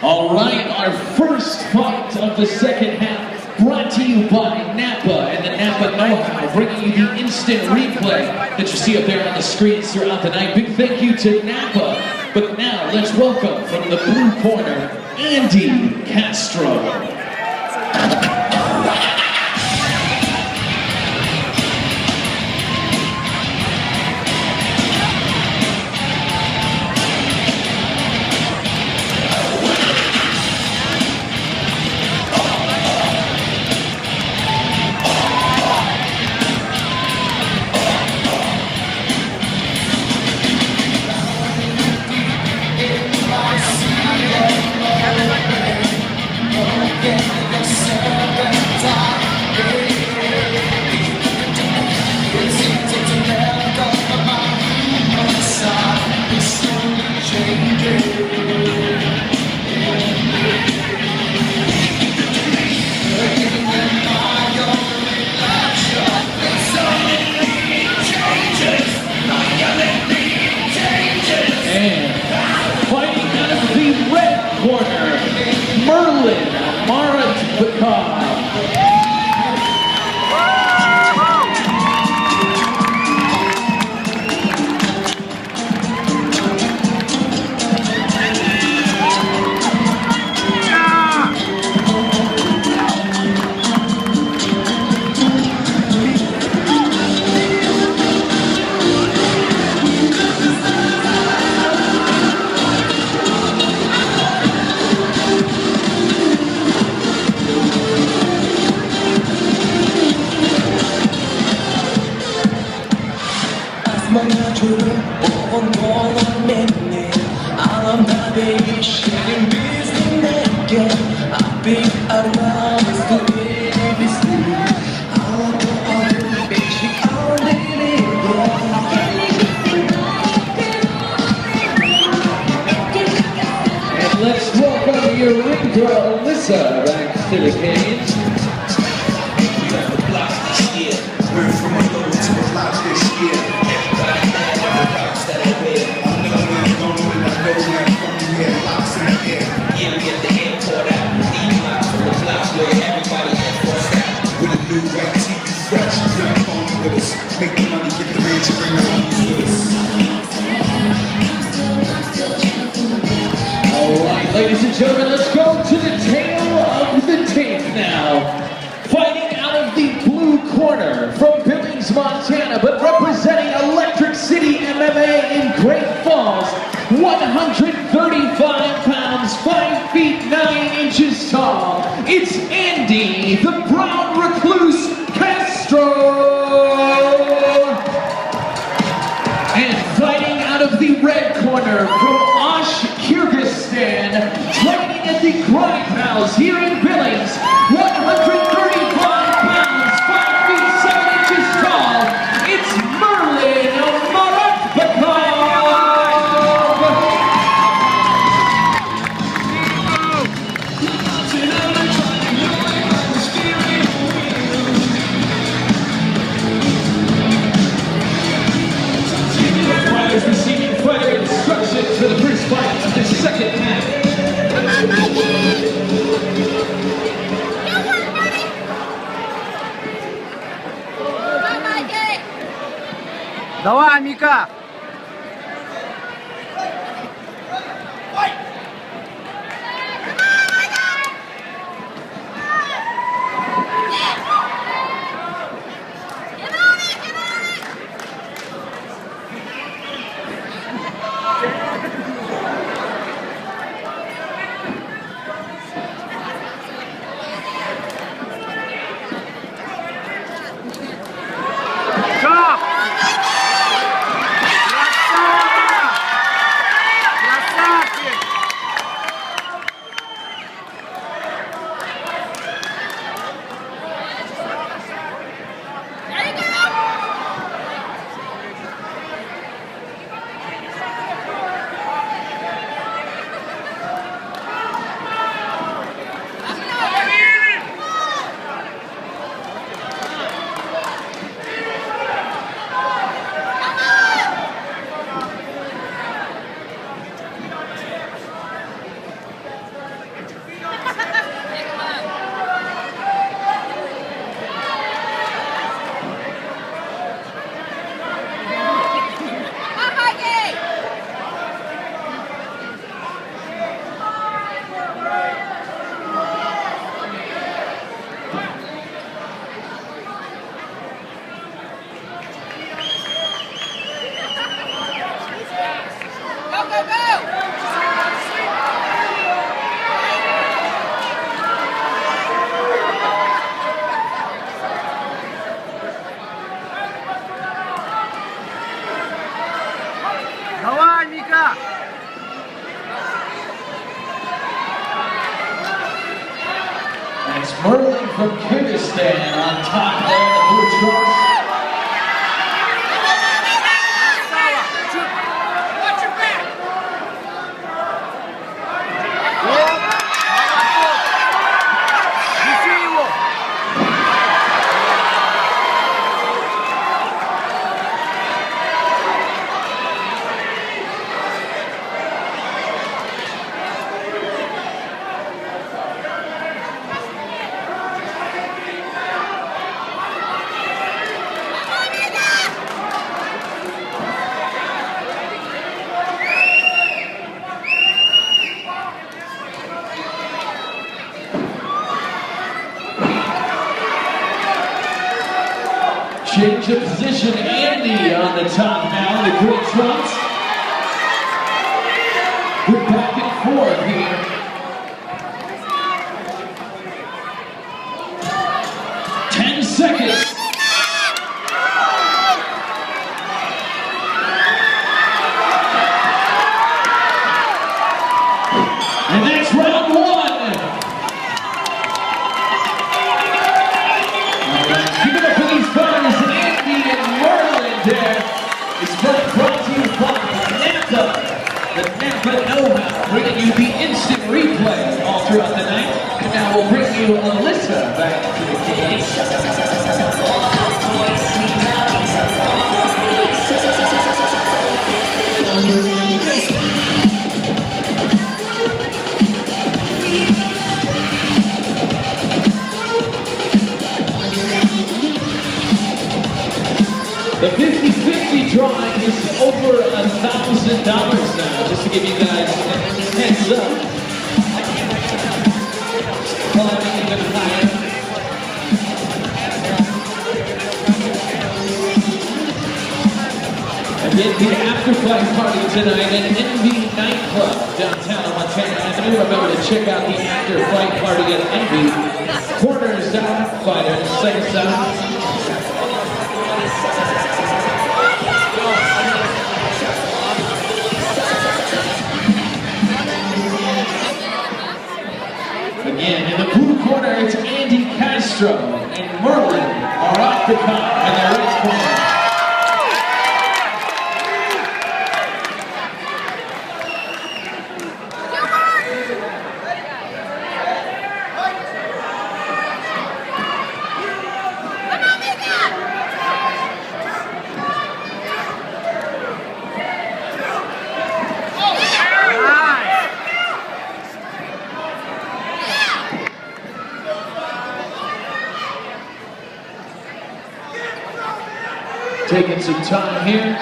All right, our first fight of the second half brought to you by Napa and the Napa Know-How, bringing you the instant replay that you see up there on the screens throughout the night. Big thank you to Napa. But now let's welcome from the blue corner, Andy Castro. Let's welcome your ring girl, Alyssa, back to the cage. We got the blocks this year. We're from a low to the blocks this year. Everybody mad at the rocks that I wear. I know where I'm going and I know where I'm from. We have blocks in the air. Yeah, we at the airport out. These blocks from the blocks where everybody at first out. With a new white TV fresh, get a phone with us. Make the money, get the man to bring the homies with us. Alright, ladies and gentlemen, let's go to the tail of the tape now. Fighting out of the blue corner from Billings, Montana, but representing Electric City MMA in Great Falls, 135 pounds, 5 feet 9 inches tall. It's Andy, the Brown Recluse Castro! And fighting out of the red corner from Osh, Kyrgyzstan, training at the Chronic Pals here in Billings, 135 pounds, 5 feet 7 inches tall, it's Merlin Maratbekov! The fighters receiving fighter instructions for the first fight of the second half. Давай, Мика! Мика! It's Merlin from Kyrgyzstan on top there in the blue trunks. Watch your back! Неси его! Change of position, Andy on the top now, the gray trunks. Good back and forth here. Ten seconds. And that's round one. Give it up for these fighters, Andy and Merlin there. It's brought to you by Napa. The Napa know-how, bringing you the instant replay all throughout the night. And now we'll bring you Alyssa back to the cage. The 50-50 drawing is over $1,000 now, just to give you guys a heads up. Climbing even higher. Again, the after-fight party tonight at Envy Nightclub, downtown on Montana Avenue. Remember to check out the after-fight party at Envy. Corners down, fighters, second side. Again, in the blue corner, it's Andy Castro and Merlin are off the cup in the red corner. Taking some time here.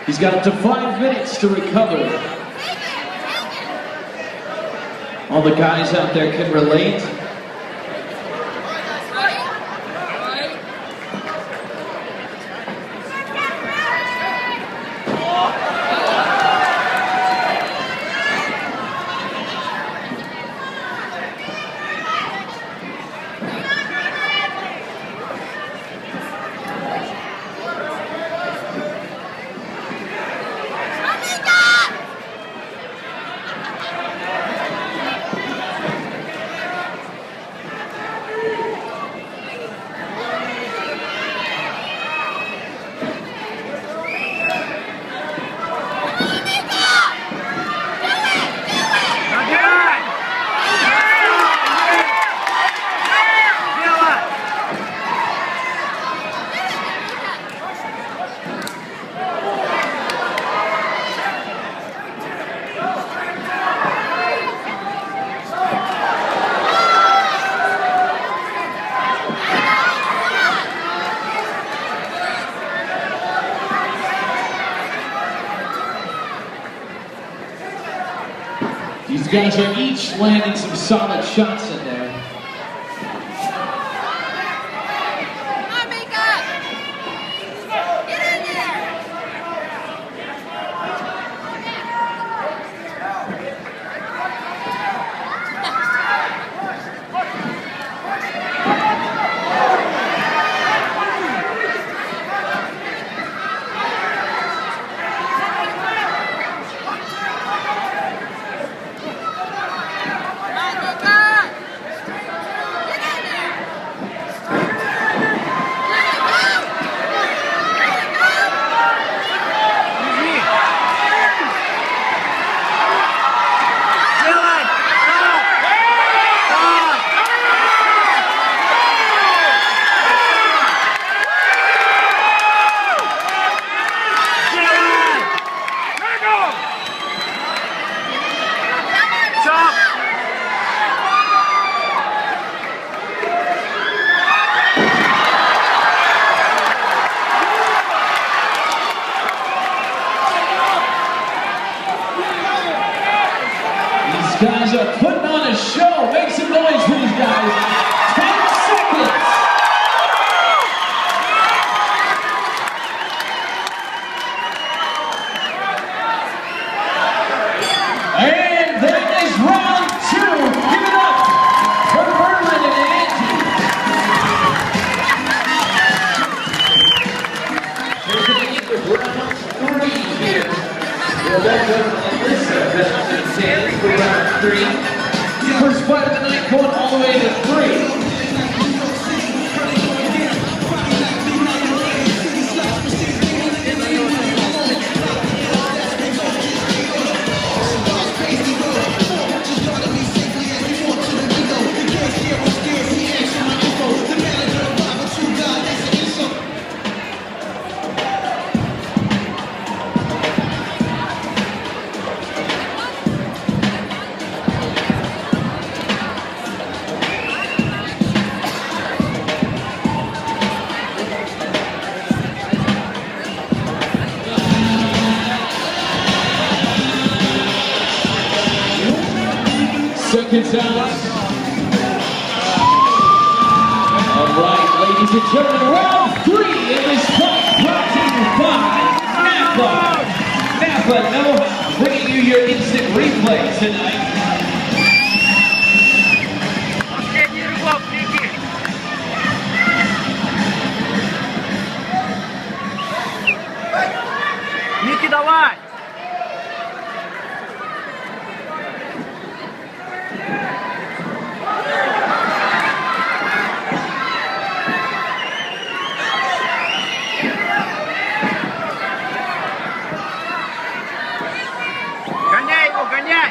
He's got up to 5 minutes to recover. All the guys out there can relate. These guys are each landing some solid shots in there. Come on, Mika! Get in there! These are putting on a show. Make some noise for these guys. 10 seconds. And that is round 2. Give it up for Merlin and Andy. Here's the beginning of round 3 here. We'll welcome Alyssa back to the stands for round 3. First fight of the night going all the way to 3. Seconds out. All right, ladies and gentlemen, round 3 in this fight brought to you by Napa. Napa Know-How, bringing you your instant replay tonight. Ники, давай! Гоняй его, гоняй!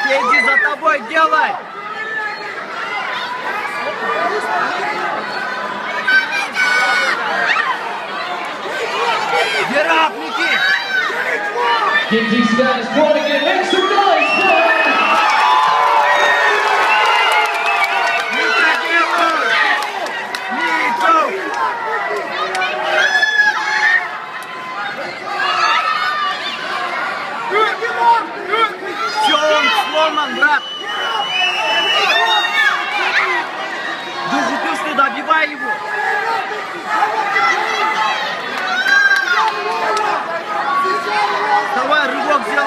Иди за тобой, делай! Get up, Niki! Get these guys going again. Make some noise for them. Ника, делай! Нико! Все, он сломан, брат! Держи песню, добивай его! Давай, рывок сделай!